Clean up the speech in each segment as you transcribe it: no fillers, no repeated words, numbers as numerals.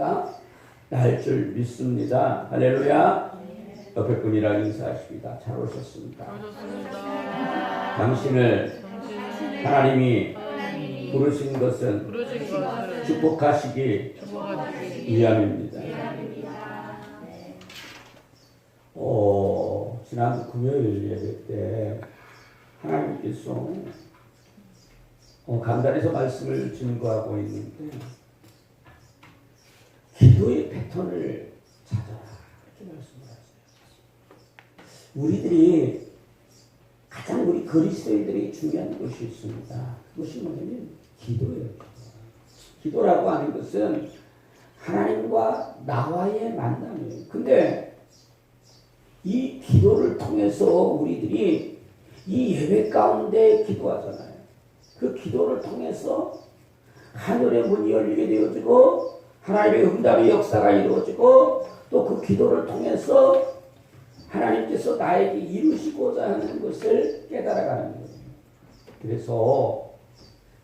은혜가 날 줄 믿습니다. 할렐루야. 옆에 분이랑 인사하십니다. 잘 오셨습니다. 당신을 하나님이 부르신 것은 축복하시기 위함입니다. 지난 금요일 예배 때 하나님께서 간단해서 말씀을 증거하고 있는데 기도의 패턴을 찾아라 이렇게 말씀을 하세요. 우리들이 가장 우리 그리스도인들이 중요한 것이 있습니다. 그것이 뭐냐면 기도예요. 기도라고 하는 것은 하나님과 나와의 만남이에요. 근데 이 기도를 통해서 우리들이 이 예배 가운데 기도하잖아요. 그 기도를 통해서 하늘의 문이 열리게 되어지고 하나님의 응답의 역사가 이루어지고 또 그 기도를 통해서 하나님께서 나에게 이루시고자 하는 것을 깨달아가는 거예요. 그래서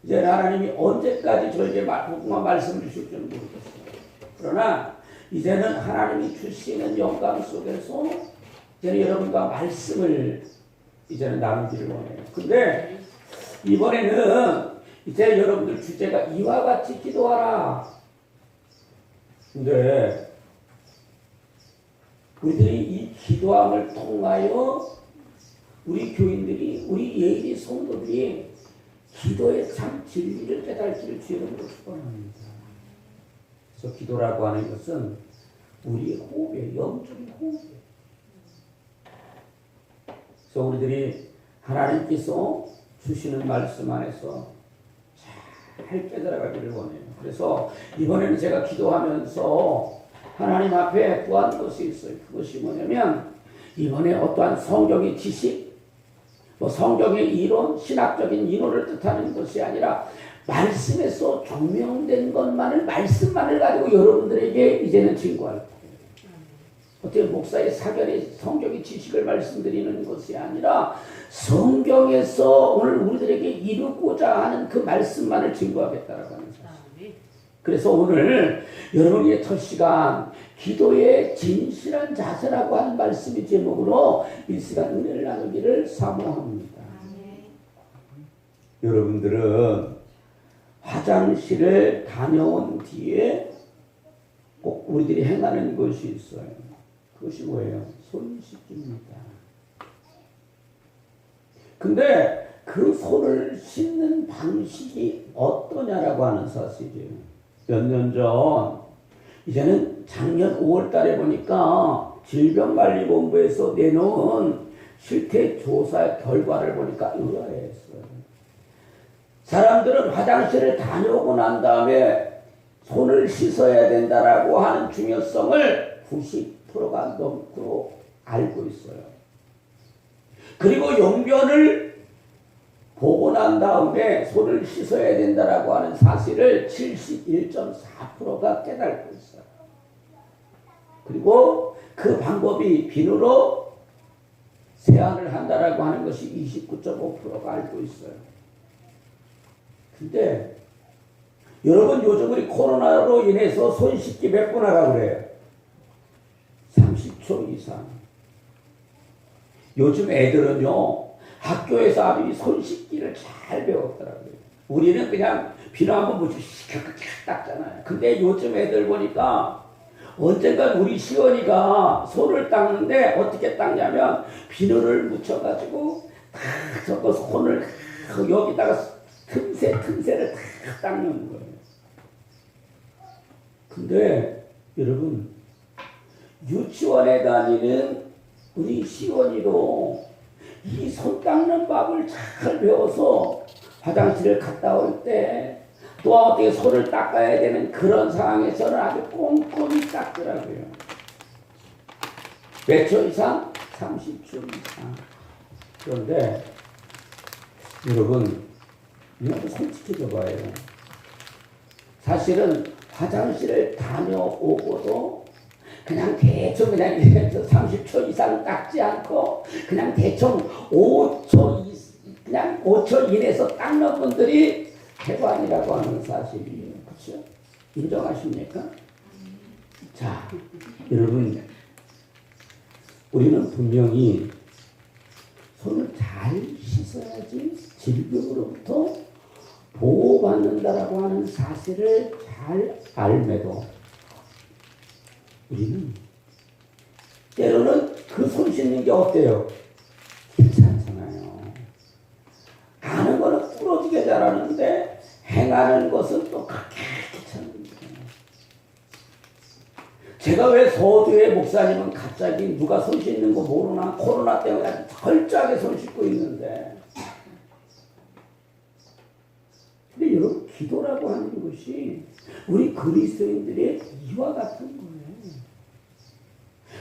이제 하나님이 언제까지 저에게 복음과 말씀을 주실지 모르겠어요. 그러나 이제는 하나님이 주시는 영광 속에서 이제는 여러분과 말씀을 이제는 나누기를 원해요. 근데 이번에는 이제 여러분들 주제가 이와 같이 기도하라. 근데 우리들이 이 기도함을 통하여 우리 교인들이 우리 예일의 성도들이 기도의 참 진리를 깨달기를 주의 이름으로 축원합니다. 그래서 기도라고 하는 것은 우리의 호흡이에요. 영적인 호흡이에요. 그래서 우리들이 하나님께서 주시는 말씀 안에서 잘 깨달아가기를 원해요. 그래서 이번에는 제가 기도하면서 하나님 앞에 구한 것이 있어요. 그것이 뭐냐면 이번에 어떠한 성경의 지식, 성경의 이론, 신학적인 이론을 뜻하는 것이 아니라 말씀에서 조명된 것만을, 말씀만을 가지고 여러분들에게 이제는 증거할 거예요. 어떻게 목사의 사견의 성경의 지식을 말씀드리는 것이 아니라 성경에서 오늘 우리들에게 이루고자 하는 그 말씀만을 증거하겠다라고 하는 사실. 그래서 오늘 여러분의 첫 시간 기도의 진실한 자세라고 하는 말씀의 제목으로 이 시간 은혜를 나누기를 사모합니다. 여러분들은 화장실을 다녀온 뒤에 꼭 우리들이 행하는 것이 있어요. 그것이 뭐예요? 손 씻기입니다. 근데 그 손을 씻는 방식이 어떠냐라고 하는 사실이에요. 몇 년 전, 이제는 작년 5월 달에 보니까 질병관리본부에서 내놓은 실태 조사 결과를 보니까 의아했어요. 사람들은 화장실을 다녀오고 난 다음에 손을 씻어야 된다라고 하는 중요성을 90%가 넘고 알고 있어요. 그리고 용변을 보고 난 다음에 손을 씻어야 된다라고 하는 사실을 71.4%가 깨닫고 있어요. 그리고 그 방법이 비누로 세안을 한다라고 하는 것이 29.5%가 알고 있어요. 근데 여러분 요즘 우리 코로나로 인해서 손 씻기 몇 분 하라고 그래요? 30초 이상. 요즘 애들은요 학교에서 아주 손 씻기를 잘 배웠더라고요. 우리는 그냥 비누 한번 묻히고 시켜서 닦잖아요. 근데 요즘 애들 보니까 언젠가 우리 시원이가 손을 닦는데 어떻게 닦냐면 비누를 묻혀가지고 다 저거 손을 여기다가 틈새를 다 닦는 거예요. 근데 여러분 유치원에 다니는 우리 시원이도 이 손 닦는 법을 잘 배워서 화장실을 갔다 올 때 또 어떻게 손을 닦아야 되는 그런 상황에서는 아주 꼼꼼히 닦더라고요. 몇 초 이상? 30초 이상. 그런데 여러분 이것도 솔직히 봐요. 사실은 화장실을 다녀오고도 그냥 대충 그냥 30초 이상 닦지 않고 그냥 대충 5초 이내에서 닦는 분들이 대부분이라고 하는 사실이에요. 그렇죠? 인정하십니까? 자, 여러분, 우리는 분명히 손을 잘 씻어야지 질병으로부터 보호받는다라고 하는 사실을 잘 알매도 우리는 때로는 그 손 씻는 게 어때요? 괜찮잖아요. 아는 거는 부러지게 잘하는데 행하는 것은 또 그렇게 귀찮은 거예요. 제가 왜 서두에 목사님은 갑자기 누가 손 씻는 거 모르나 코로나 때문에 아주 철저하게 손 씻고 있는데, 근데 여러분 기도라고 하는 것이 우리 그리스도인들의 이와 같은 거예요.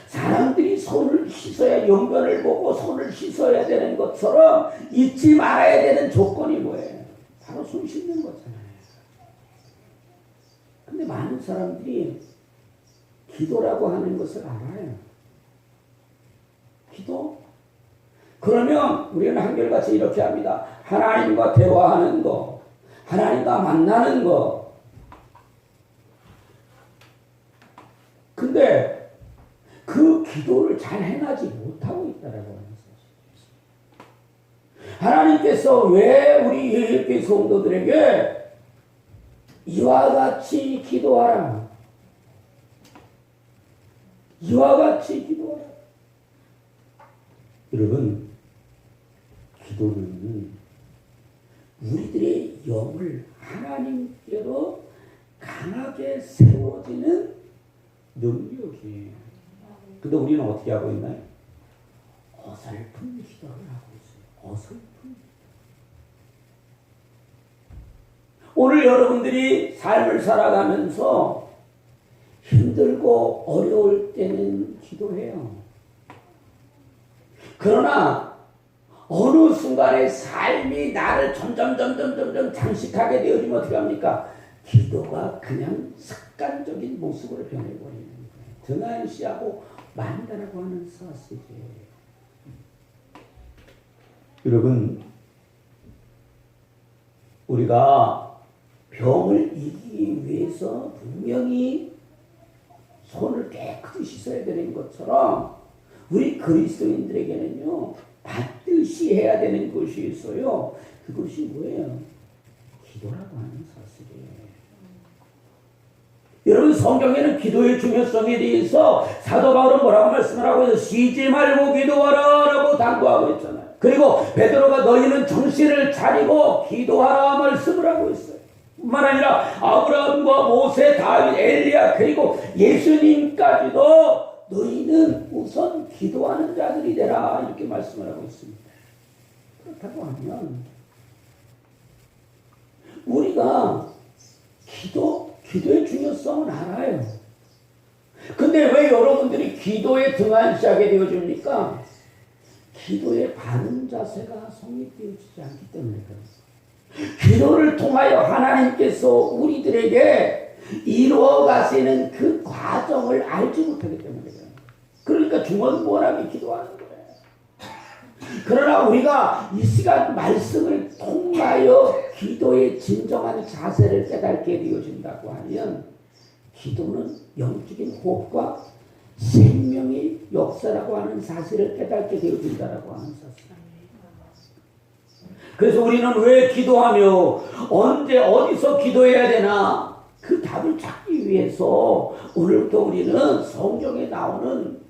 사람들이 손을 씻어야 영변을 보고 손을 씻어야 되는 것처럼 잊지 말아야 되는 조건이 뭐예요? 바로 손 씻는 거잖아요. 근데 많은 사람들이 기도라고 하는 것을 알아요. 기도? 그러면 우리는 한결같이 이렇게 합니다. 하나님과 대화하는 거, 하나님과 만나는 거. 근데 그 기도를 잘 행하지 못하고 있다라고 하는 사실입니다. 하나님께서 왜 우리 예일교회 성도들에게 이와 같이 기도하라, 이와 같이 기도하라. 여러분, 기도는 우리들의 영을 하나님께로 강하게 세워지는 능력이에요. 근데 우리는 어떻게 하고 있나요? 어설픈 기도를 하고 있어요. 어설픈. 오늘 여러분들이 삶을 살아가면서 힘들고 어려울 때는 기도해요. 그러나 어느 순간에 삶이 나를 점점 장식하게 되어지면 어떻게 합니까? 기도가 그냥 습관적인 모습으로 변해버리는 거예요. 등한시하고 만다라고 하는 사실이에요. 여러분, 우리가 병을 이기기 위해서 분명히 손을 깨끗이 씻어야 되는 것처럼 우리 그리스도인들에게는요, 반드시 해야 되는 것이 있어요. 그것이 뭐예요? 기도라고 하는 사실이에요. 여러분, 성경에는 기도의 중요성에 대해서 사도 바울은 뭐라고 말씀을 하고 있어요? 쉬지 말고 기도하라 라고 당부하고 있잖아요. 그리고 베드로가 너희는 정신을 차리고 기도하라 말씀을 하고 있어요. 뿐만 아니라 아브라함과 모세, 다윗, 엘리야, 그리고 예수님까지도 너희는 우선 기도하는 자들이 되라 이렇게 말씀을 하고 있습니다. 그렇다고 하면 우리가 기도의 중요성은 알아요. 근데 왜 여러분들이 기도에 등한시하게 되어집니까? 기도의 바른 자세가 성립되어지지 않기 때문에 그렇습니다. 기도를 통하여 하나님께서 우리들에게 이루어 가시는 그 과정을 알지 못하기 때문에 그래요. 그러니까 중언부언하게 기도하는 거예요. 그러나 우리가 이 시간 말씀을 통하여 기도의 진정한 자세를 깨닫게 되어진다고 하면 기도는 영적인 호흡과 생명의 역사라고 하는 사실을 깨닫게 되어진다라고 하는 사실입니다. 그래서 우리는 왜 기도하며 언제 어디서 기도해야 되나 그 답을 찾기 위해서 오늘부터 우리는 성경에 나오는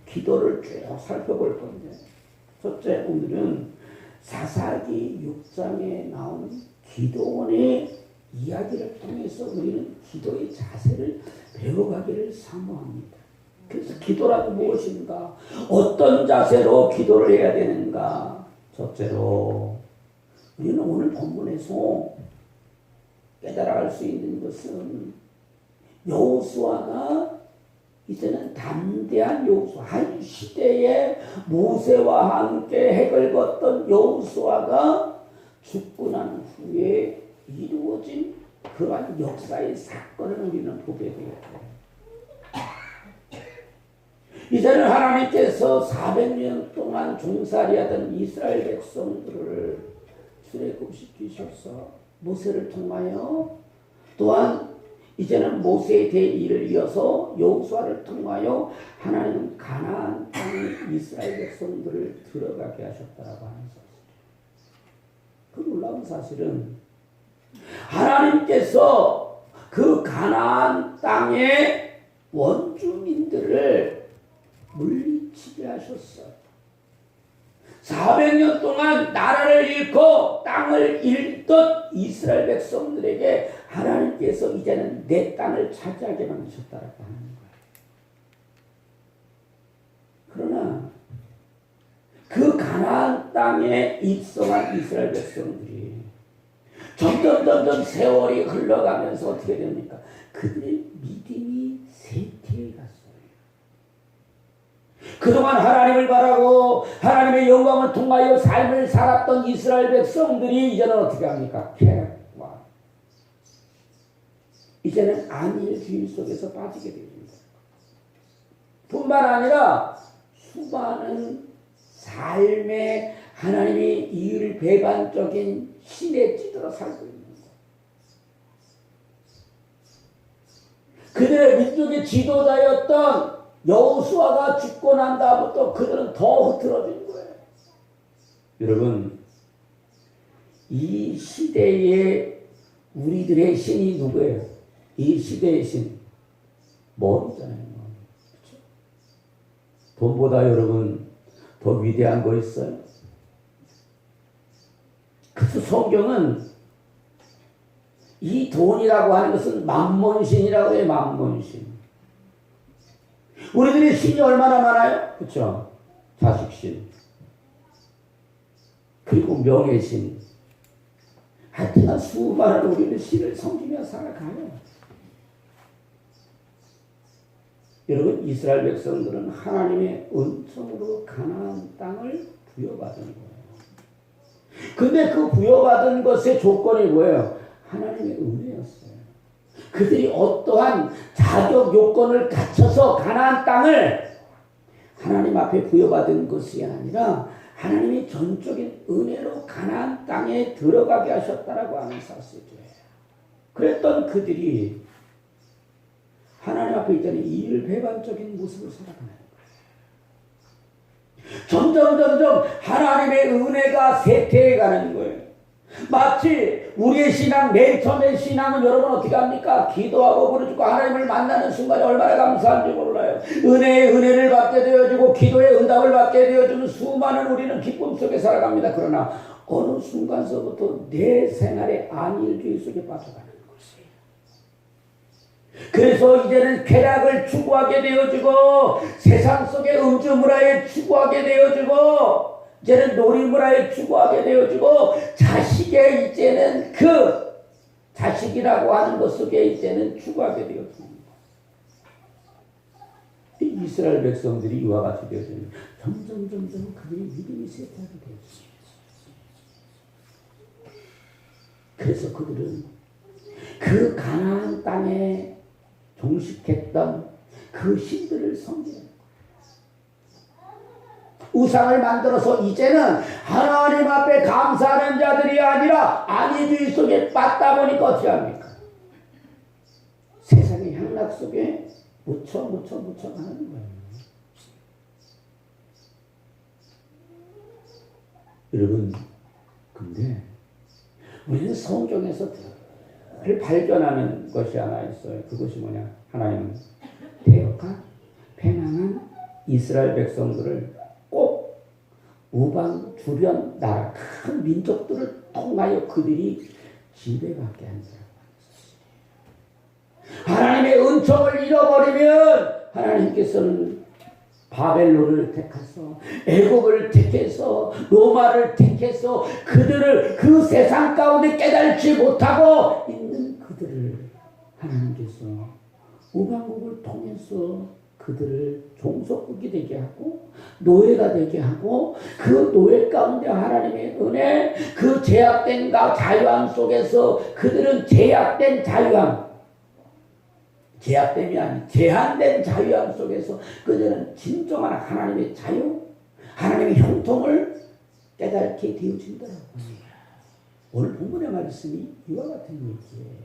기도를 쭉 살펴볼 건데, 첫째, 오늘은 사사기 6장에 나오는 기도원의 이야기를 통해서 우리는 기도의 자세를 배워가기를 사모합니다. 그래서 기도라도 무엇인가? 어떤 자세로 기도를 해야 되는가? 첫째로 우리는 오늘 본문에서 깨달아갈 수 있는 것은 여호수아가 이제는 담대한 여호수아, 한 시대에 모세와 함께 핵을 걷던 여호수아가 죽고 난 후에 이루어진 그러한 역사의 사건을 우리는 보게 되었어요. 이제는 하나님께서 400년 동안 종살이하던 이스라엘 백성들을 출애굽시키셔서 모세를 통하여 또한 이제는 모세의 대의를 이어서 여호수아를 통하여 하나님은 가나안 땅에 이스라엘 백성들을 들어가게 하셨다라고 하는 사실. 그 놀라운 사실은 하나님께서 그 가나안 땅의 원주민들을 물리치게 하셨어요. 400년 동안 나라를 잃고 땅을 잃던 이스라엘 백성들에게 하나님께서 이제는 내 땅을 차지하게 만드셨다라고 하는 거예요. 그러나 그 가나안 땅에 입성한 이스라엘 백성들이 점점 세월이 흘러가면서 어떻게 됩니까? 그들의 믿음이 쇠퇴해 갔어요. 그동안 하나님을 바라고 하나님의 영광을 통하여 삶을 살았던 이스라엘 백성들이 이제는 어떻게 합니까? 쾌락과 이제는 안일주의 속에서 빠지게 됩니다. 뿐만 아니라 수많은 삶의 하나님의 이율 배반적인 신에 찌들어 살고 있는 거예요. 그들의 민족의 지도자였던 여호수아가 죽고 난 다음부터 그들은 더 흐트러진 거예요. 여러분, 이 시대에 우리들의 신이 누구예요? 이 시대의 신 머리잖아요. 그렇죠? 돈보다 여러분 더 위대한 거 있어요? 그래서 성경은 이 돈이라고 하는 것은 만몬신이라고 해요. 만몬신. 우리들의 신이 얼마나 많아요? 그렇죠? 자식신, 그리고 명예신. 하여튼 수많은 우리는 신을 섬기며 살아가요. 여러분, 이스라엘 백성들은 하나님의 은총으로 가나안 땅을 부여받은 거예요. 근데 그 부여받은 것의 조건이 뭐예요? 하나님의 은혜였어요. 그들이 어떠한 자격 요건을 갖춰서 가나안 땅을 하나님 앞에 부여받은 것이 아니라 하나님이 전적인 은혜로 가나안 땅에 들어가게 하셨다라고 하는 사실이에요. 그랬던 그들이 하나님 앞에 이제는 이율 배반적인 모습을 살아가는 거예요. 점점 하나님의 은혜가 쇠퇴해 가는 거예요. 마치 우리의 신앙, 맨 처음의 신앙은 여러분 어떻게 합니까? 기도하고 부르짖고 하나님을 만나는 순간에 얼마나 감사한지 몰라요. 은혜의 은혜를 받게 되어지고 기도의 응답을 받게 되어지는 수많은 우리는 기쁨 속에 살아갑니다. 그러나 어느 순간서부터 내 생활의 안일주의 속에 빠져가는 것이에요. 그래서 이제는 쾌락을 추구하게 되어지고 세상 속의 음주문화에 추구하게 되어지고 이제는 놀이문화에 추구하게 되어지고 자식의 이제는 그 자식이라고 하는 것 속에 이제는 추구하게 되었습니다. 이스라엘 백성들이 이와 같이 되었습니다. 점점 그들의 믿음이 쇠퇴하게 되었습니다. 그래서 그들은 그 가나안 땅에 종식했던 그 신들을 섬기는 우상을 만들어서 이제는 하나님 앞에 감사하는 자들이 아니라 안위주의 속에 빠다 보니까 어떻게 합니까? 세상의 향락 속에 묻혀 가는 거예요. 여러분, 근데 우리는 성경에서 늘 발견하는 것이 하나 있어요. 그것이 뭐냐? 하나님은 대역한 패망한 이스라엘 백성들을 꼭 우방 주변 나라 큰 민족들을 통하여 그들이 지배받게 한다고 하나님의 은총을 잃어버리면 하나님께서는 바벨론을 택해서 애국을 택해서 로마를 택해서 그들을 그 세상 가운데 깨달지 못하고 있는 그들을 하나님께서 우방국을 통해서 그들을 종속국이 되게 하고 노예가 되게 하고 그 노예 가운데 하나님의 은혜 그 제약된 자유함 속에서 그들은 제약된 자유함 제약됨이 아닌 제한된 자유함 속에서 그들은 진정한 하나님의 자유 하나님의 형통을 깨닫게 되어진다고 합니다. 오늘 본문의 말씀이 이와 같은 얘기예요.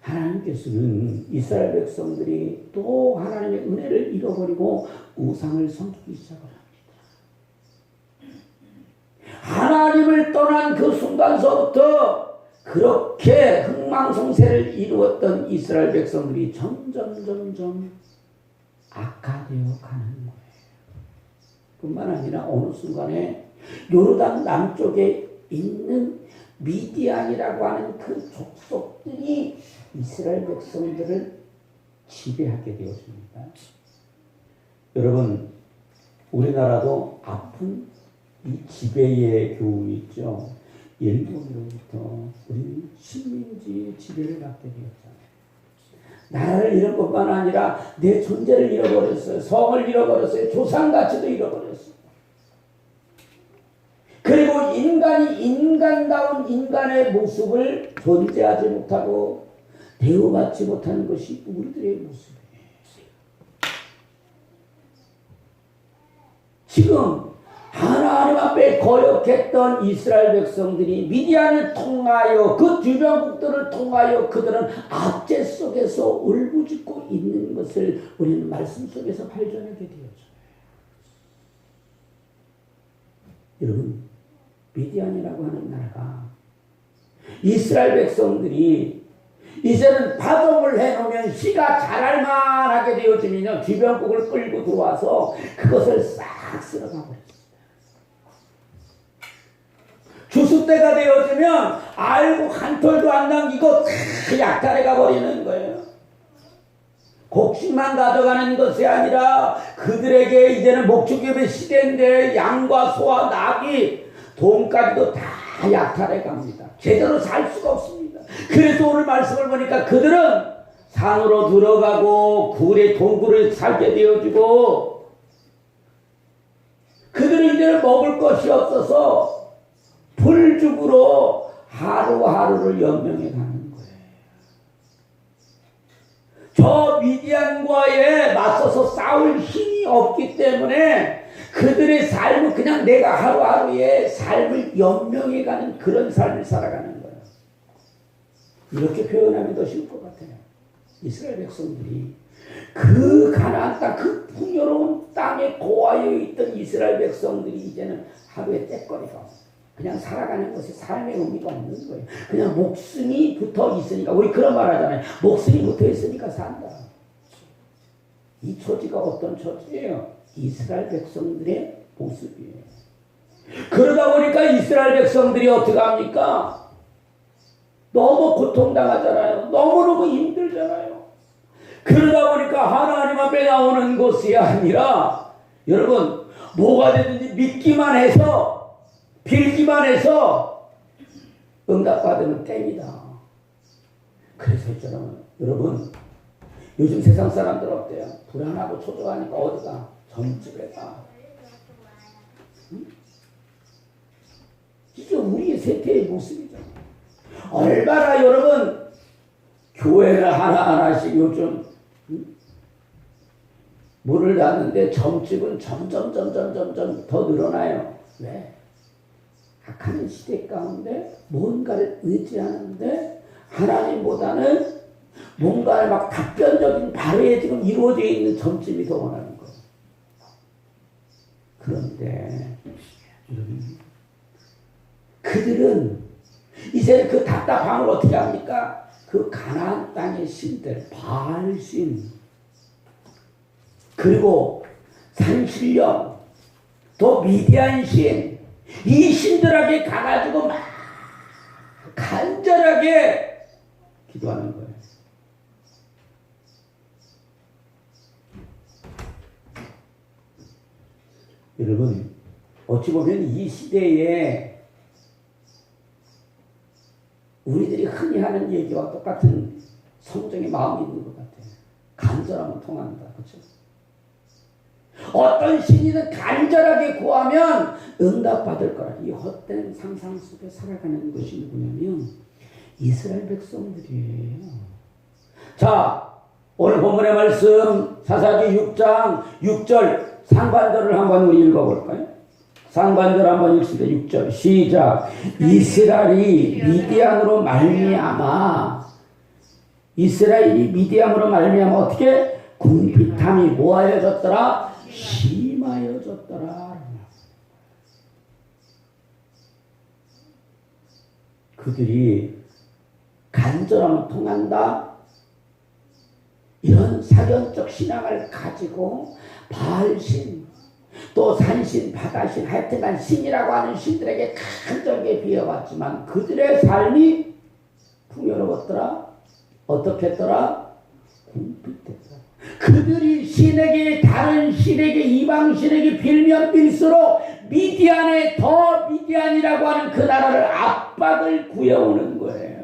하나님께서는 이스라엘 백성들이 또 하나님의 은혜를 잃어버리고 우상을 섬기기 시작을 합니다. 하나님을 떠난 그 순간서부터 그렇게 흥망성쇠를 이루었던 이스라엘 백성들이 점점 악화되어 가는 거예요. 뿐만 아니라 어느 순간에 요르단 남쪽에 있는 미디안이라고 하는 그 족속들이 이스라엘 백성들을 지배하게 되었습니다. 여러분, 우리나라도 아픈 이 지배의 교훈이 있죠. 일본으로부터 우리는 식민지의 지배를 받게 되었잖아요. 나라를 잃은 것만 아니라 내 존재를 잃어버렸어요. 성을 잃어버렸어요. 조상가치도 잃어버렸어요. 그리고 인간이 인간다운 인간의 모습을 존재하지 못하고 대우받지 못하는 것이 우리들의 모습이에요. 지금 하나님 앞에 거역했던 이스라엘 백성들이 미디안을 통하여 그 주변국들을 통하여 그들은 압제 속에서 울부짖고 있는 것을 우리는 말씀 속에서 발견하게 되었죠. 여러분, 미디안이라고 하는 나라가 이스라엘 백성들이 이제는 파종을 해놓으면 씨가 자랄 만하게 되어지면 주변국을 끌고 들어와서 그것을 싹 쓸어가 버렸습니다. 주수 때가 되어지면 알고 한 톨도 안 남기고 다 약탈해가 버리는 거예요. 곡식만 가져가는 것이 아니라 그들에게 이제는 목축업의 시대인데 양과 소와 나귀, 돈까지도 다 약탈해 갑니다. 제대로 살 수가 없습니다. 그래서 오늘 말씀을 보니까 그들은 산으로 들어가고 굴에 동굴을 살게 되어지고 그들은 이제는 먹을 것이 없어서 불죽으로 하루하루를 연명해 가는 거예요. 저 미디안과의 맞서서 싸울 힘이 없기 때문에 그들의 삶은 그냥 내가 하루하루의 삶을 연명해 가는 그런 삶을 살아가는 거예요. 이렇게 표현하면 더 쉬울 것 같아요. 이스라엘 백성들이 그 가나안 땅, 그 풍요로운 땅에 고아여 있던 이스라엘 백성들이 이제는 하루의 떼거리가 그냥 살아가는 것이 삶의 의미가 없는 거예요. 그냥 목숨이 붙어 있으니까, 우리 그런 말 하잖아요. 목숨이 붙어 있으니까 산다. 이 처지가 어떤 처지예요? 이스라엘 백성들의 모습이에요. 그러다 보니까 이스라엘 백성들이 어떻게 합니까? 너무 고통당하잖아요. 너무너무 힘들잖아요. 그러다 보니까 하나님 앞에 나오는 것이 아니라 여러분 뭐가 되든지 믿기만 해서 빌기만 해서 응답받으면 땡이다. 그래서 있잖아요. 여러분 요즘 세상 사람들 어때요? 불안하고 초조하니까 어디가? 점집에 가. 응? 이게 우리의 세태의 모습이잖아요. 얼마나 여러분 교회를 하나하나씩 요즘 문을 닫는데 점집은 점점 더 늘어나요. 왜? 악한 시대 가운데 뭔가를 의지하는데 하나님보다는 뭔가를 막 답변적인 바로에 지금 이루어져 있는 점집이 더 원하는 거예요. 그런데 그들은 이제 그 답답함을 어떻게 합니까? 그 가나안 땅의 신들, 바알신, 그리고 산신령, 또 미디안신, 이 신들에게 가가지고 막 간절하게 기도하는 거예요. 여러분, 어찌 보면 이 시대에 우리들이 흔히 하는 얘기와 똑같은 성정의 마음이 있는 것 같아요. 간절하면 통한다. 그렇죠? 어떤 신이든 간절하게 구하면 응답받을 거라. 이 헛된 상상 속에 살아가는 것이 누구냐면 이스라엘 백성들이에요. 자, 오늘 본문의 말씀 사사기 6장 6절 상반절을 한번 우리 읽어볼까요? 상반절 한번 읽습니다. 6절 시작. 이스라엘이 미디안으로 말미암아 이스라엘이 미디안으로 말미암아 어떻게 궁핍함이 뭐하여졌더라? 심하여졌더라. 그들이 간절하면 통한다. 이런 사견적 신앙을 가지고 바알신, 또 산신, 바다신, 하여튼간 신이라고 하는 신들에게 간절하게 비워봤지만 그들의 삶이 풍요로웠더라. 어떻게 했더라? 궁핍했더라. 그들이 신에게, 다른 신에게, 이방 신에게 빌면 빌수록 미디안이라고 하는 그 나라를 압박을 구해오는 거예요.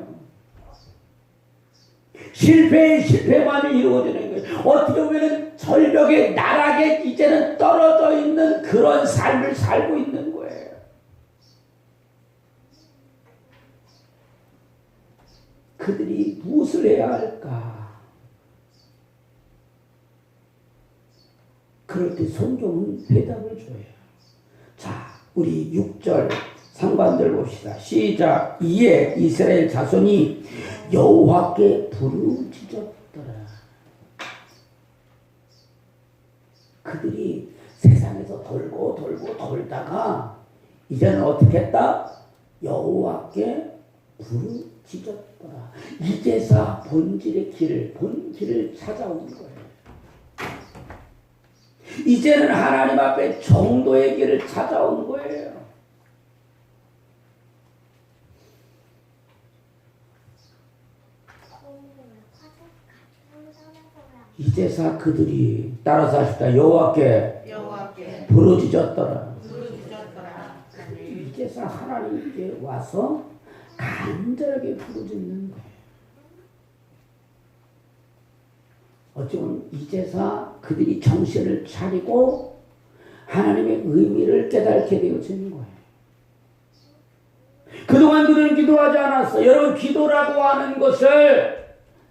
실패에 실패만이 이루어지는 거예요. 어떻게 보면 절벽에 나락에 이제는 떨어져 있는 그런 삶을 살고 있는 거예요. 그들이 무엇을 해야 할까? 그럴 때 성경은 대답을 줘요. 자, 우리 6절 상반절 봅시다. 시작. 이에 이스라엘 자손이 여호와께 부르짖었더라. 그들이 세상에서 돌다가 이제는 어떻게 했다? 여호와께 부르짖었더라. 이제서 본질의 본길을 찾아온 거예요. 이제는 하나님 앞에 정도의 길을 찾아온 거예요. 이제서 그들이 따라서 하시다. 여호와께 부르짖었더라. 이제서 하나님께 와서 간절하게 부르짖는 거예요. 어쩌면 이제서 그들이 정신을 차리고 하나님의 의미를 깨닫게 되어지는 거예요. 그동안 그들은 기도하지 않았어. 여러분, 기도라고 하는 것을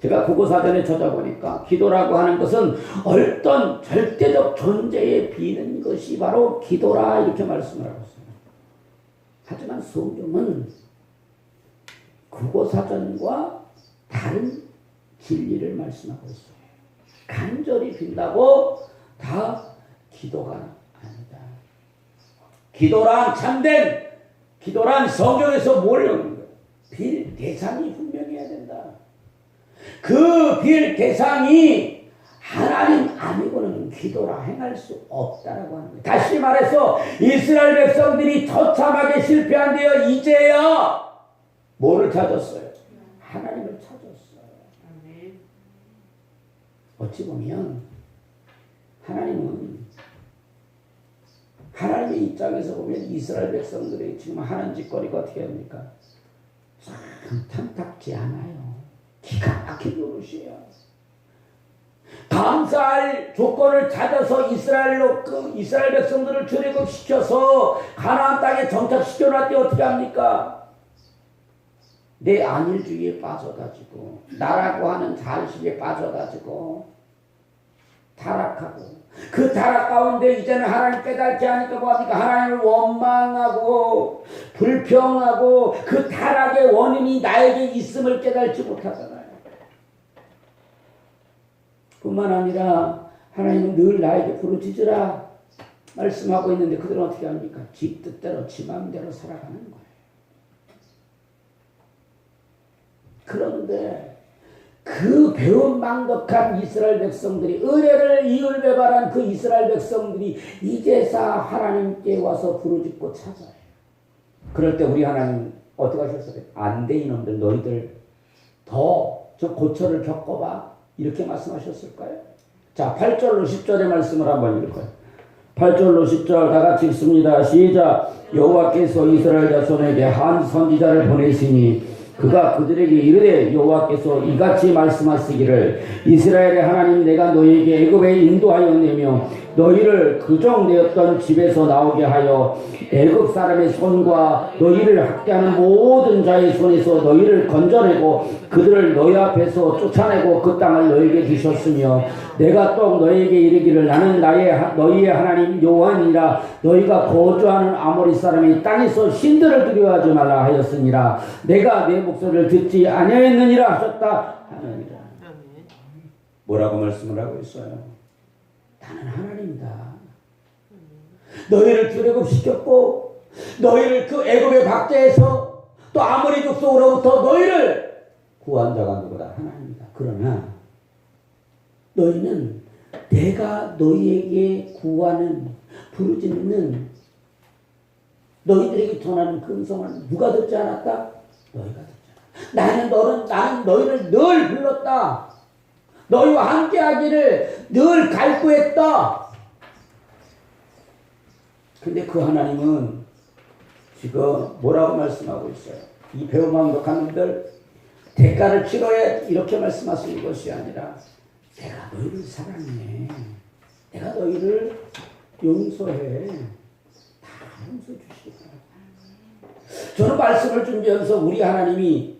제가 국어사전에 찾아보니까 기도라고 하는 것은 어떤 절대적 존재에 비는 것이 바로 기도라 이렇게 말씀을 하고 있어요. 하지만 성경은 국어사전과 다른 진리를 말씀하고 있어요. 간절히 빈다고 다 기도가 아니다. 기도란 참된, 기도란 성경에서 뭘 여는 거예요? 빌 대상이 분명해야 된다. 그 빌 대상이 하나님 아니고는 기도라 행할 수 없다라고 하는 거예요. 다시 말해서 이스라엘 백성들이 처참하게 실패한 데요 이제야 뭐를 찾았어요? 하나님을 찾았어요. 어찌 보면 하나님의 입장에서 보면 이스라엘 백성들이 지금 하는 짓거리가 어떻게 합니까? 참 탐탁지 않아요. 기가 막힌 노릇이에요. 감사할 조건을 찾아서 이스라엘 백성들을 출애굽시켜서 가나안 땅에 정착시켜놨더니 어떻게 합니까? 내 안일주의에 빠져가지고 나라고 하는 자의식에 빠져가지고 타락하고 그 타락 가운데 이제는 하나님 깨닫지 않으니까 뭐합니까? 하나님을 원망하고 불평하고 그 타락의 원인이 나에게 있음을 깨닫지 못하잖아요. 뿐만 아니라 하나님은 늘 나에게 부르짖으라 말씀하고 있는데 그들은 어떻게 합니까? 지 뜻대로 지 마음대로 살아가는 거예요. 그런데 그 배은망덕한 이스라엘 백성들이 은혜를 이을배반한 그 이스라엘 백성들이 이제서 하나님께 와서 부르짖고 찾아요. 그럴 때 우리 하나님 어떻게 하셨어요? 안 돼 이놈들 너희들 더 저 고초를 겪어봐 이렇게 말씀하셨을까요? 자 8절로 10절의 말씀을 한번 읽을까요? 8절로 10절 다 같이 읽습니다. 시작. 여호와께서 이스라엘 자손에게 한 선지자를 보내시니 그가 그들에게 이르되 여호와께서 이같이 말씀하시기를 이스라엘의 하나님 내가 너희에게 애굽에 인도하여 내며 너희를 그정되었던 집에서 나오게 하여 애굽 사람의 손과 너희를 학대하는 모든 자의 손에서 너희를 건져내고 그들을 너희 앞에서 쫓아내고 그 땅을 너희에게 주셨으며 내가 또 너희에게 이르기를 나는 너희의 하나님 여호와니라 너희가 거주하는 아모리 사람이 땅에서 신들을 두려워하지 말라 하였으니라 내가 내 목소리를 듣지 아니하였느니라 하셨다 하느니라. 뭐라고 말씀을 하고 있어요? 나는 하나님이다. 너희를 출애굽시켰고 너희를 그 애굽의 박대에서 또 아모리 족속으로부터 너희를 구한 자가 누구다? 하나님이다. 그러나 너희는 내가 너희에게 구하는 부르짖는 너희들에게 전하는 그 음성을 누가 듣지 않았다? 너희가 듣지 않았다. 나는 너희를 늘 불렀다. 너희와 함께하기를 늘 갈구했다. 근데 그 하나님은 지금 뭐라고 말씀하고 있어요? 이 배은망덕한 놈들 대가를 치러야 이렇게 말씀하시는 것이 아니라 내가 너희를 사랑해. 내가 너희를 용서해. 다 용서해 주시겠다. 저는 말씀을 준비하면서 우리 하나님이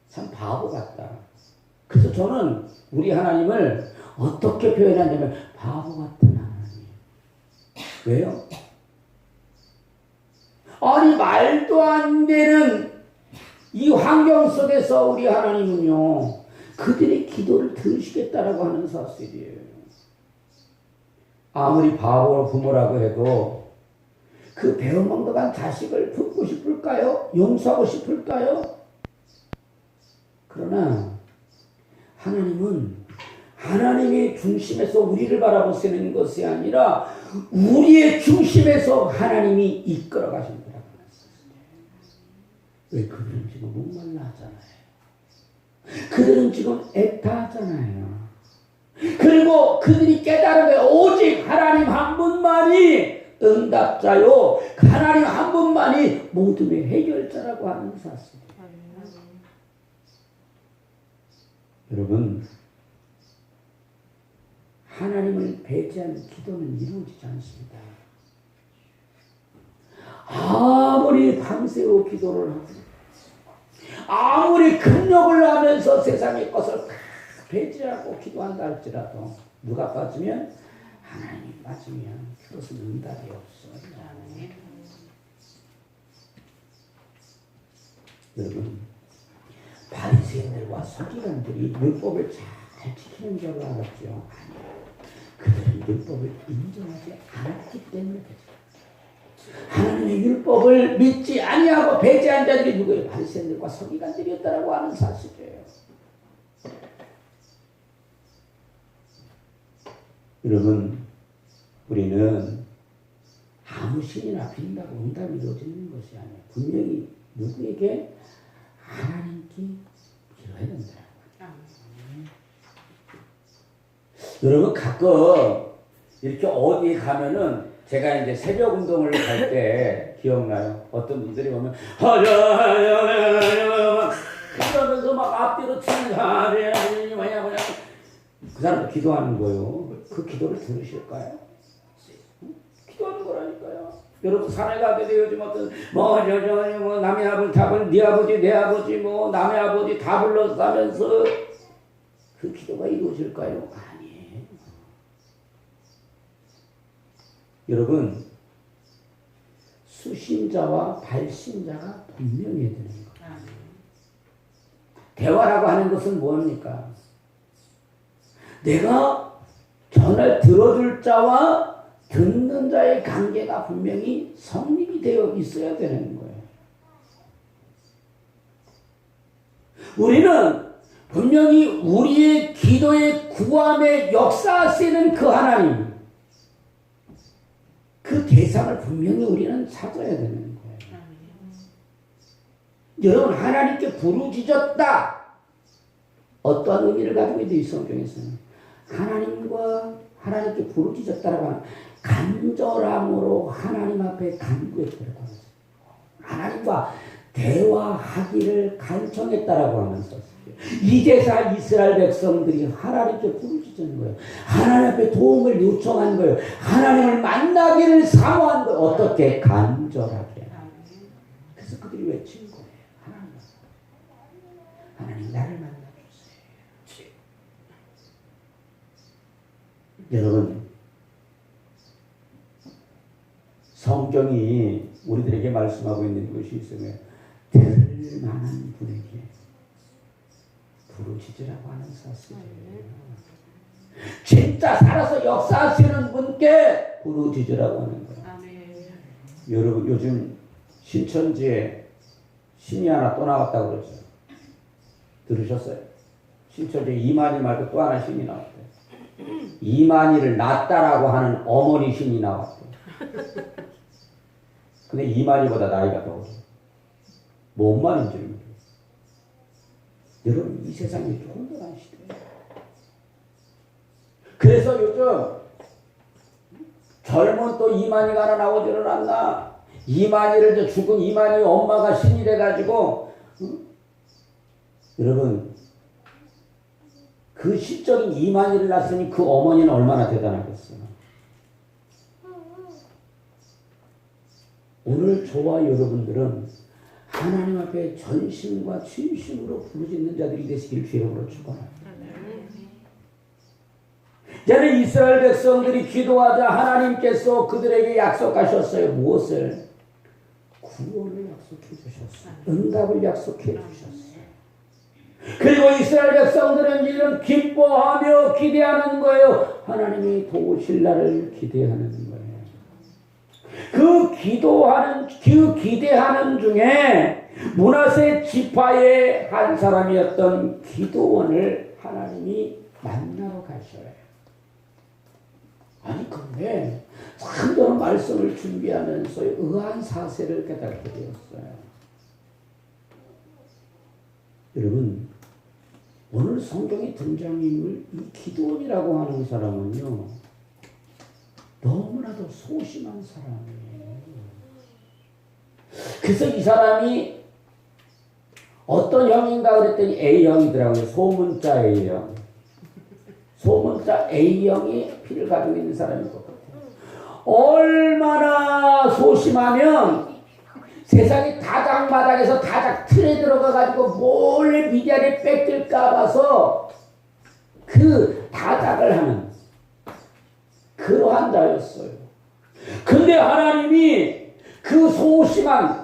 참 바보 같다. 그래서 저는 우리 하나님을 어떻게 표현하냐면 바보 같은 하나님. 왜요? 아니 말도 안 되는 이 환경 속에서 우리 하나님은요 그들의 기도를 들으시겠다라고 하는 사실이에요. 아무리 바보 부모라고 해도 그 배은망덕한 자식을 품고 싶을까요? 용서하고 싶을까요? 그러나 하나님은 하나님의 중심에서 우리를 바라보시는 것이 아니라 우리의 중심에서 하나님이 이끌어 가신다라고 말씀하셨어요. 왜 그들은 지금 목말라 하잖아요. 그들은 지금 애타하잖아요. 그리고 그들이 깨달은 게 오직 하나님 한 분만이 응답자요. 하나님 한 분만이 모둠의 해결자라고 하는 사실이에요. 여러분 하나님을 배제한 기도는 이루어지지 않습니다. 아무리 밤새워 기도를 하고 아무리 근력을 하면서 세상의 것을 배제하고 기도한다 할지라도 누가 빠지면 하나님이 빠지면 그것은 응답이 없어요. 여러분 바리새인들과 서기관들이 율법을 잘 지키는 줄 알았죠. 그들은 율법을 인정하지 않았기 때문에 하나님의 율법을 믿지 아니하고 배제한 자들이 누구예요? 바리새인들과 서기관들이었다라고 하는 사실이에요. 여러분 우리는 아무 신이나 빌다고 응답이 이루어지는 것이 아니에요. 분명히 누구에게? 하나님께 기도해야 된다. 여러분 가끔 이렇게 어디에 가면은 제가 이제 새벽 운동을 갈 때 기억나요. 어떤 분들이 보면 그러면서 막 앞뒤로 치는 그 사람도 기도하는 거예요. 그 기도를 들으실까요? 기도하는 거라니까요. 여러분 산에 가게 되요 요즘 어떤 뭐 남의 아버지 답을 네 아버지 내 아버지 뭐 남의 아버지 다 불렀다면서 그 기도가 이루어질까요? 아니에요. 여러분 수신자와 발신자가 분명해야 되는 거예요. 대화라고 하는 것은 뭡니까? 내가 전을 들어줄 자와 듣는 자의 관계가 분명히 성립이 되어 있어야 되는 거예요. 우리는 분명히 우리의 기도의 구함에 역사하시는 그 하나님, 그 대상을 분명히 우리는 찾아야 되는 거예요. 여러분 하나님께 부르짖었다. 어떠한 의미를 가지고 있는 이 성경에서는 하나님께 부르짖었다라고 하는 간절함으로 하나님 앞에 간구했다라고 하면서 하나님과 대화하기를 간청했다라고 하면서 이제서 이스라엘 백성들이 하나님께 부르짖는 거예요. 하나님 앞에 도움을 요청한 거예요. 하나님을 만나기를 사모한 거예요. 어떻게? 간절하게. 그래서 그들이 외친 거예요. 하나님 나를 만나주세요. 여러분 성경이 우리들에게 말씀하고 있는 것이 있으면 들을 만한 분에게 부르짖으라고 하는 사실이에요. 진짜 살아서 역사하시는 분께 부르짖으라고 하는 거예요. 여러분 요즘 신천지에 신이 하나 또 나왔다고 그러죠. 들으셨어요? 신천지에 이만희 말고 또 하나 신이 나왔대요. 이만희를 낳았다라고 하는 어머니 신이 나왔대요. 근데 이만희보다 나이가 더 어려요. 뭔 말인지 모르겠어요. 여러분 이 세상이 혼돈한 시대예요. 그래서 요즘 젊은 또 이만희가 하나 나오지는 않나. 이만희를 죽은 이만희 엄마가 신이 돼가지고 여러분 그 시적인 이만희를 낳았으니 그 어머니는 얼마나 대단하겠어요. 오늘 저와 여러분들은 하나님 앞에 전심과 진심으로 부르짖는 자들이 되시길 주의 이름으로 축원합니다. 이제는 이스라엘 백성들이 기도하자 하나님께서 그들에게 약속하셨어요. 무엇을? 구원을 약속해 주셨어요. 응답을 약속해 주셨어요. 그리고 이스라엘 백성들은 이런 기뻐하며 기대하는 거예요. 하나님이 도우실 날을 기대하는 거예요. 그 기대하는 중에 므낫세 지파의 한 사람이었던 기드온을 하나님이 만나러 가셔요. 아니 근데 참 저는 말씀을 준비하면서 의아한 사실을 깨닫게 되었어요. 여러분 오늘 성경에 등장인물 이 기드온이라고 하는 사람은요 너무나도 소심한 사람이에요. 그래서 이 사람이 어떤 형인가 그랬더니 A형이더라고요. 소문자 A형. 소문자 A형이 피를 가지고 있는 사람인 것 같아요. 얼마나 소심하면 세상의 다작마당에서 다작 틀에 들어가가지고 몰래 미디안에 뺏길까 봐서 그 다작을 하는 그러한 자였어요. 근데 하나님이 그 소심한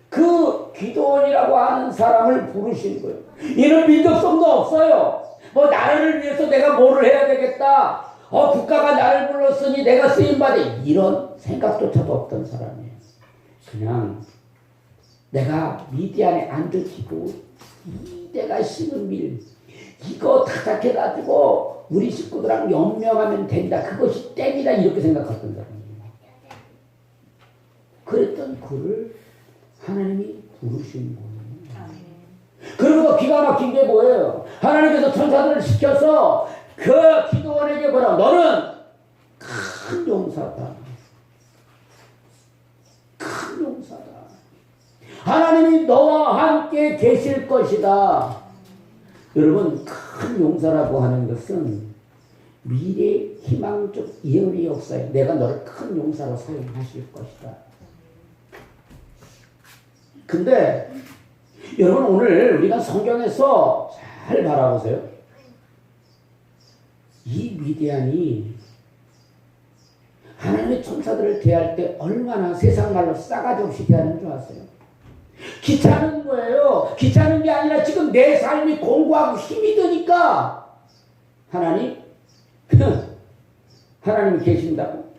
그 기드온이라고 하는 사람을 부르신 거예요. 이는 민족성도 없어요. 뭐 나라를 위해서 내가 뭐를 해야 되겠다. 국가가 나를 불렀으니 내가 쓰임받아. 이런 생각조차도 없던 사람이에요. 그냥 내가 미디안에 안 들키고 내가 심은 밀 이거 타작해가지고 우리 식구들랑 연명하면 된다. 그것이 땡이다. 이렇게 생각했던 사람이에요. 그랬던 그를 하나님이 부르신 거예요. 그리고 기가 막힌 게 뭐예요? 하나님께서 천사들을 시켜서 그 기드온에게 뭐라 너는 큰 용사다. 큰 용사다. 하나님이 너와 함께 계실 것이다. 여러분 큰 용사라고 하는 것은 미래 희망적 예언의 역사에 내가 너를 큰 용사로 사용하실 것이다. 근데 여러분 오늘 우리가 성경에서 잘 바라보세요. 이 미디안이 하나님의 천사들을 대할 때 얼마나 세상 말로 싸가지 없이 대하는 줄 아세요? 귀찮은 거예요. 귀찮은 게 아니라 지금 내 삶이 공고하고 힘이 드니까 하나님이 계신다고.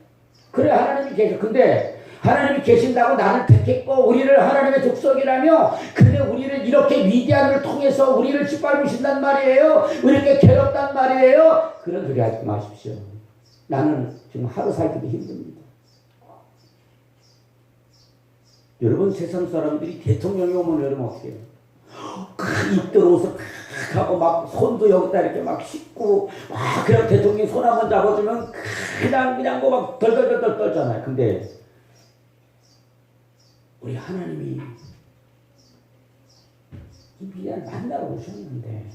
그래 하나님이 계셔. 근데 하나님이 계신다고 나를 택했고 우리를 하나님의 족속이라며 근데 우리를 이렇게 미디안을 통해서 우리를 짓밟으신단 말이에요. 이렇게 괴롭단 말이에요. 그런 소리 하지 마십시오. 나는 지금 하루 살기도 힘듭니다. 여러분 세상 사람들이 대통령이 오면 여러분 어떻게 해요? 입 들어서 하고 막 손도 여기다 이렇게 막 씻고 그냥 대통령이 손 한번 잡아주면 그냥 뭐 막 덜덜덜 떨잖아요. 근데 우리 하나님이 이 미디안을 만나러 오셨는데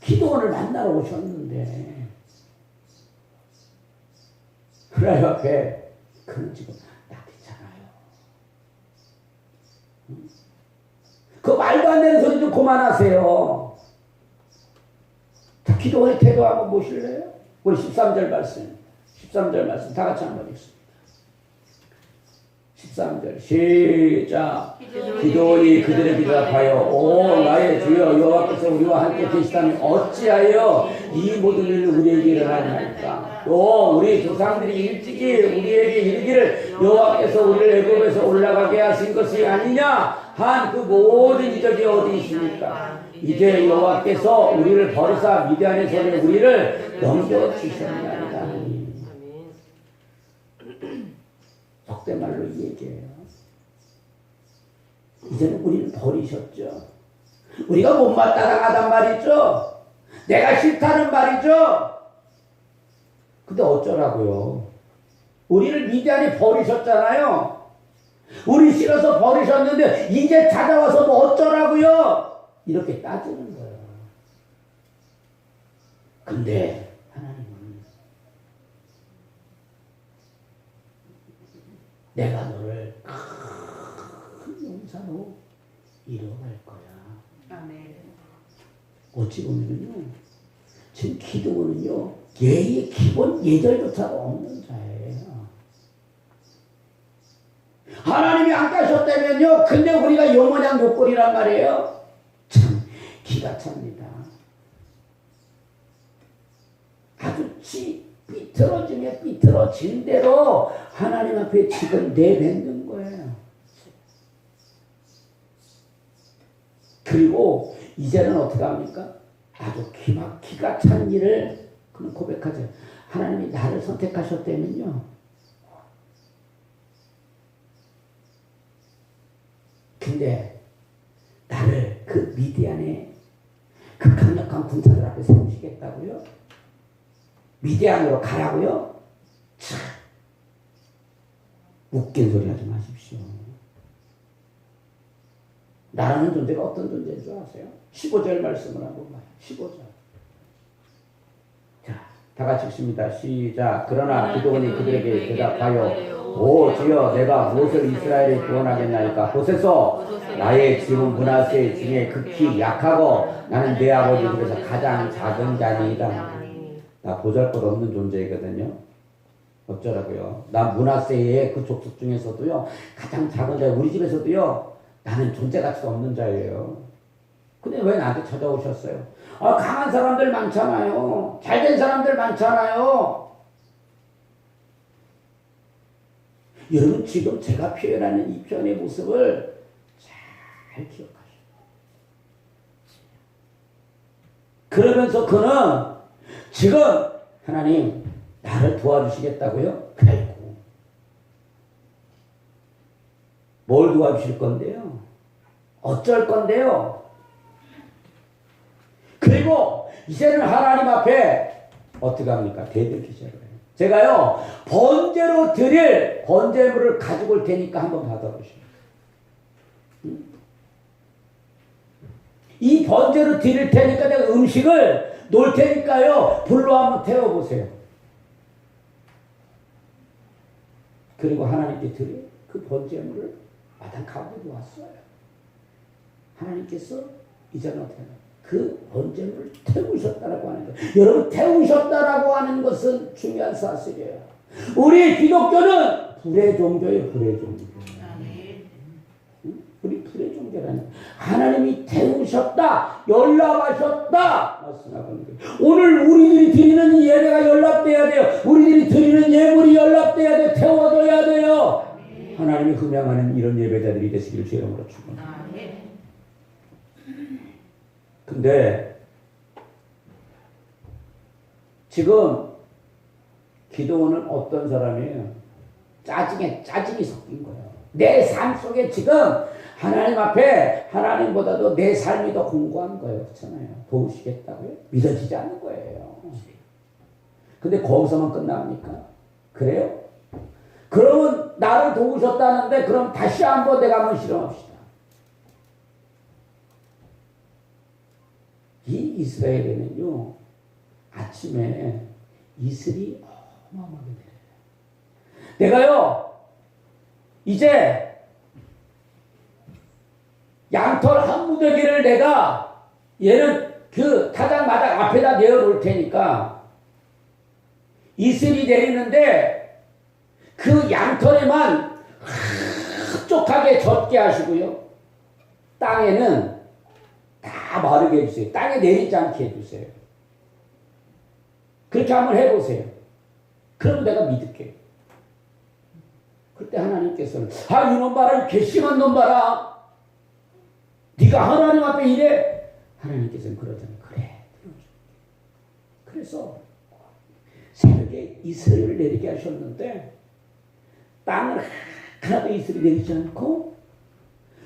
기드온을 만나러 오셨는데 하나님 앞에 그는 지금 낙했잖아요. 그 말도 안 되는 소리 좀 그만하세요. 자, 기도의 태도 한번 보실래요? 우리 13절 말씀 다 같이 한번 읽습니다. 13절 시작. 기도원이 그들의 기도를 하여 오 나의 주여 여호와께서 우리와 함께 계시다면 어찌하여 이 모든 일을 우리에게 일어나니까. 또 우리 조상들이 일찍이 우리에게 이르기를 여호와께서 우리를 애굽에서 올라가게 하신 것이 아니냐 한 그 모든 이적이 어디 있습니까? 이제 여호와께서 우리를 버리사 미디안의 손에 우리를 넘겨주셨나이다. 속된 말로 이 얘기예요. 이제는 우리를 버리셨죠. 우리가 못마땅하단 말이죠. 내가 싫다는 말이죠. 근데 어쩌라고요. 우리를 미디안에 버리셨잖아요. 우리 싫어서 버리셨는데 이제 찾아와서 뭐 어쩌라고요. 이렇게 따지는 거예요. 근데 하나님은 내가 너를 큰 용사로 이뤄갈 거야. 아멘. 어찌 보면요, 지금 기도는요 예의 기본 예절조차 없는 자예요. 하나님이 안 가셨다면요, 근데 우리가 요모냥 욕골이란 말이에요. 참 기가 찹니다. 아주 삐뚤어지며 삐뚤어진 대로 하나님 앞에 지금 내뱉는 거예요. 그리고 이제는 어떻게 합니까? 아주 기가 찬 일을 그는 고백하죠. 하나님이 나를 선택하셨다면요, 근데 나를 그 미디안의 그 강력한 군사들 앞에 세우시겠다고요? 미디안으로 가라고요? 참 웃긴 소리 하지 마십시오. 나라는 존재가 어떤 존재인 줄 아세요? 15절 말씀을 한번 봐요. 15절. 자, 다 같이 읽습니다. 시작. 그러나 기도원이 그들에게 대답하여 오 주여 내가 무엇을 이스라엘에 구원하겠나이까. 보소서 나의 집은 므낫세 중에 극히 약하고 나는 내 아버지 집에서 가장 작은 자니이다. 나 보잘것없는 존재이거든요. 어쩌라고요. 나 므낫세의 그 족속 중에서도요 가장 작은 자. 우리 집에서도요 나는 존재가치가 없는 자예요. 근데 왜 나한테 찾아오셨어요? 강한 사람들 많잖아요. 잘된 사람들 많잖아요. 여러분 지금 제가 표현하는 이 표현의 모습을 잘 기억하셔요. 그러면서 그는 지금 하나님 나를 도와주시겠다고요? 아이고, 뭘 도와주실 건데요? 어쩔 건데요? 그리고 이제는 하나님 앞에 어떻게 합니까? 대들기 시작해요. 제가요 번제로 드릴 번제물을 가지고 올 테니까 한번 받아보시오. 이 번제로 드릴 테니까 내가 음식을 놓을 테니까요 불로 한번 태워보세요. 그리고 하나님께 드릴 그 번제물을 마당 가운데 놓았어요. 하나님께서 이제는 어떻게 하나요? 그 번제물을 태우셨다라고 하는 것. 여러분 태우셨다라고 하는 것은 중요한 사실이에요. 우리 기독교는 불의 종교예요. 불의 종교. 우리 불의 종교라는 하나님이 태우셨다, 연락하셨다 말씀하고 있는 거예요. 오늘 우리들이 드리는 이 예배가 연락돼야 돼요. 우리들이 드리는 예물이 연락돼야 돼요. 태워져야 돼요. 하나님이 흠양하는 이런 예배자들이 되시기를 주의 이름으로 축원합니다. 근데 지금 기도원은 어떤 사람이에요? 짜증이 섞인 거예요. 내 삶 속에 지금 하나님 앞에 하나님보다도 내 삶이 더 공고한 거예요. 그렇잖아요. 도우시겠다고요? 믿어지지 않는 거예요. 근데 거기서만 끝납니까? 그래요? 그러면 나를 도우셨다는데 그럼 다시 한번 내가 한번 실험합시다. 이 이스라엘에는요 아침에 이슬이 어마어마하게 내려요. 내가요 이제 양털 한 무더기를 내가 얘는 그 타작 마당 앞에다 내어놓을 테니까 이슬이 내리는데 그 양털에만 흡족하게 젖게 하시고요. 땅에는 다 마르게 해주세요. 땅에 내리지 않게 해주세요. 그렇게 한번 해보세요. 그럼 내가 믿을게요. 그때 하나님께서는 이놈 봐라, 이 괘씸한 놈 봐라. 네가 하나님 앞에 이래. 하나님께서는 그러잖아요. 그래. 그래서 새벽에 이슬을 내리게 하셨는데 땅을 하나도 이슬이 내리지 않고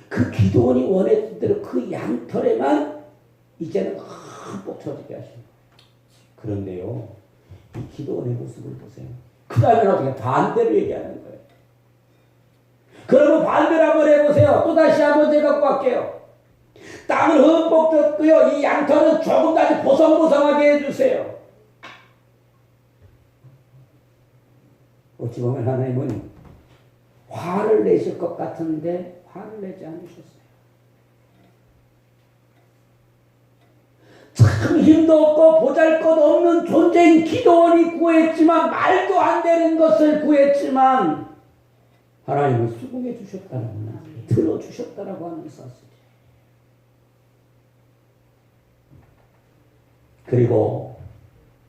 그 기도원이 원했던 대로 그 양털에만 이제는 흠뻑 젖게 하신 거예요. 그런데요, 이 기도원의 모습을 보세요. 그 다음에 어떻게 반대로 얘기하는 거예요. 그러면 반대로 한번 해보세요. 또다시 한번 제가 갖고 갈게요. 땅을 흠뻑 젖고요, 이 양털은 조금 더 보송보송하게 해주세요. 어찌 보면 하나님은 화를 내실 것 같은데 화를 내지 않으셨어요. 참 힘도 없고 보잘것없는 존재인 기도원이 구했지만, 말도 안 되는 것을 구했지만 하나님은 수긍해 주셨다라고, 들어주셨다라고 하는 사실이에요. 그리고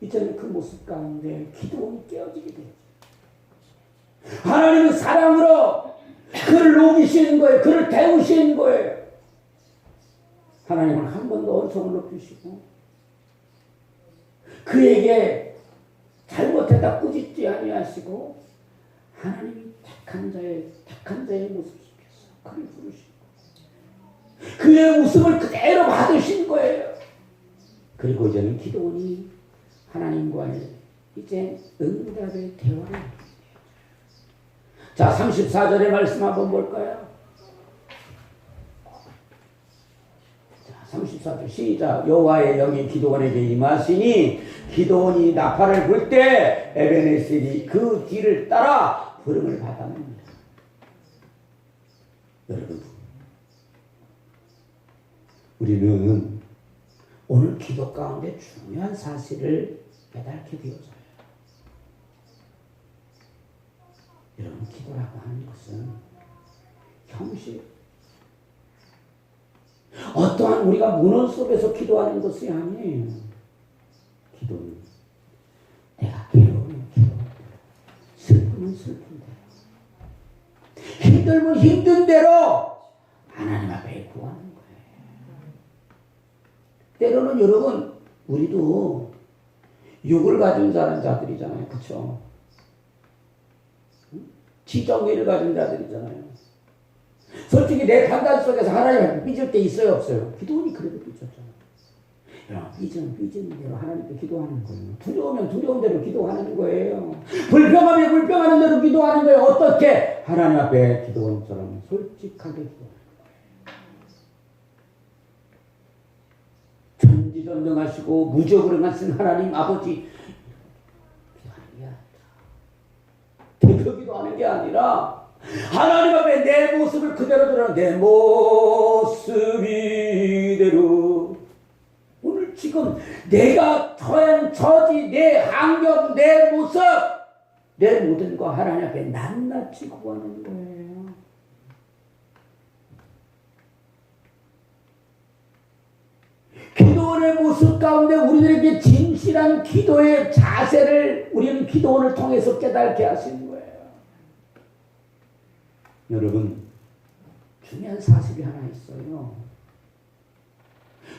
이제는 그 모습 가운데 기도원이 깨어지게 되죠. 하나님은 사랑으로 그를 녹이시는 거예요. 그를 태우시는 거예요. 하나님은 한 번 더 언성을 높이시고 그에게 잘못했다 꾸짖지 아니하시고 하나님이 착한 자의 모습 속에서 그를 부르시고 그의 웃음을 그대로 받으신 거예요. 그리고 이제는 기도원이 하나님과의 이제 응답의 대화를, 자 34절의 말씀 한번 볼까요? 자 34절 시작. 여호와의 영이 기도원에게 임하시니 기도원이 나팔을 불 때 에베네셀이 그 뒤를 따라 부름을 받았습니다. 여러분, 우리는 오늘 기도 가운데 중요한 사실을 깨닫게 되어져요. 여러분, 기도라고 하는 것은 형식, 어떠한 우리가 문헌 속에서 기도하는 것이 아니에요. 기도는 내가 괴로우면 괴로운 대로, 슬프면 슬픈 대로, 힘들면 힘든 대로 하나님 앞에 구하는 거예요. 때로는 여러분, 우리도 육을 가진 자들이잖아요. 그렇죠? 지정의를 가진 자들이잖아요. 솔직히 내 판단 속에서 하나님을 삐질 때 있어요, 없어요? 기도원이 그래도 삐졌잖아요. 삐지는 대로 하나님께 기도하는 거예요. 두려우면 두려운 대로 기도하는 거예요. 불평하면 불평하는 대로 기도하는 거예요. 어떻게? 하나님 앞에 기도원처럼 솔직하게 기도하는 거예요. 전지전능하시고 무저불응하신 하나님 아버지, 대표 기도하는 게 아니라 하나님 앞에 내 모습을 그대로 드러내, 내 모습 이대로. 오늘 지금 내가 처한 처지, 내 환경, 내 모습, 내 모든 거 하나님 앞에 낱낱이 구하는 거예요. 기도원의 모습 가운데 우리들에게 진실한 기도의 자세를 우리는 기도원을 통해서 깨닫게 하시는 거예요. 여러분, 중요한 사실이 하나 있어요.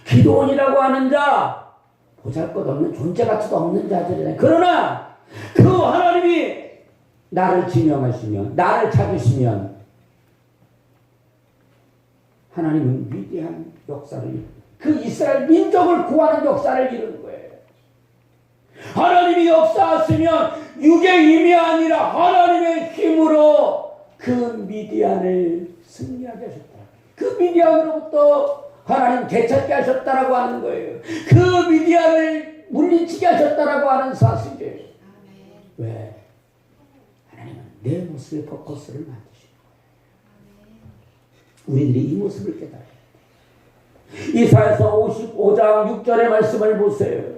기도원이라고 하는 자, 보잘것없는 존재가치도 없는 자들이잖아요. 그러나 그 하나님이 나를 지명하시면, 나를 찾으시면 하나님은 위대한 역사를, 그 이스라엘 민족을 구하는 역사를 이루는 거예요. 하나님이 역사하시면 육의 힘이 아니라 하나님의 힘으로 그 미디안을 승리하게 하셨다. 그 미디안으로부터 하나님 되찾게 하셨다라고 하는 거예요. 그 미디안을 물리치게 하셨다라고 하는 사실이에요. 왜? 하나님은 내 모습의 포커스를 만드시는 거예요. 우리들이 이 모습을 깨달아야 돼요. 이사야서 55장 6절의 말씀을 보세요.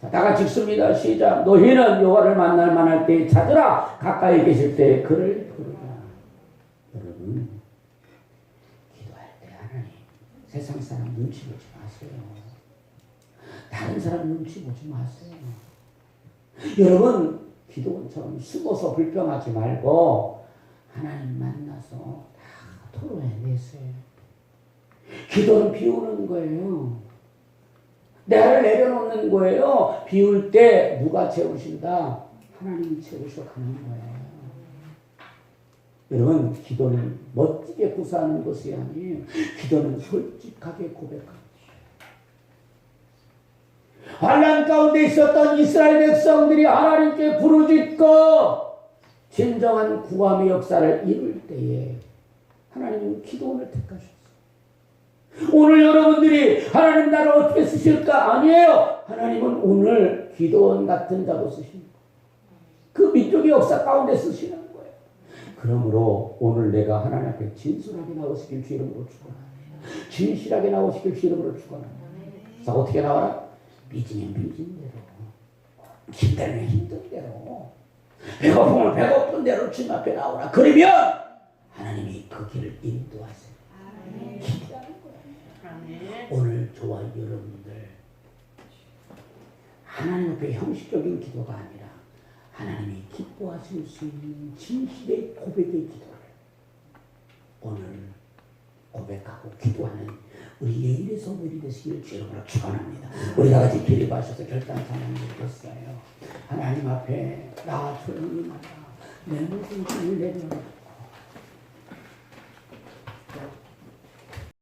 자, 다 같이 읽습니다. 시작. 너희는 여호와를 만날 만할 때에 찾으라. 가까이 계실 때 그를 부르라. 세상 사람 눈치 보지 마세요. 다른 사람 눈치 보지 마세요. 여러분 기도원처럼 숨어서 불평하지 말고 하나님 만나서 다 토로해내세요. 기도는 비우는 거예요. 내를 내려놓는 거예요. 비울 때 누가 채우신다? 하나님이 채우셔 가는 거예요. 여러분 기도는 멋지게 구사하는 것이 아니에요. 기도는 솔직하게 고백하는 것이에요. 환난 가운데 있었던 이스라엘 백성들이 하나님께 부르짖고 진정한 구함의 역사를 이룰 때에 하나님은 기도원을 택하셨어요. 오늘 여러분들이 하나님 나를 어떻게 쓰실까? 아니에요. 하나님은 오늘 기도원 같은 자로 쓰시는 거예요. 그 민족의 역사 가운데 쓰시는 거예요. 그러므로 오늘 내가 하나님 앞에 진솔하게 나오시길 주 이름으로 축원합니다. 진실하게 나오시길 주 이름으로 축원합니다. 자, 어떻게 나와라? 믿으면 믿은 대로, 힘들면 힘든 대로, 배고프면 배고픈 대로 주님 앞에 나오라. 그러면 하나님이 그 길을 인도하세요. 기도하는 거예요. 오늘 저와 여러분들 하나님 앞에 형식적인 기도가 아니라 하나님이 기뻐하실 수 있는 진실의 고백의 기도를 오늘 고백하고 기도하는 우리 예일의 성도들이 되시기를 주님으로 축원합니다. 우리 다 같이 기립하셔서 결단하는 일이었어요. 하나님 앞에 나 조용히 나가 내 모든 힘을 내려놓고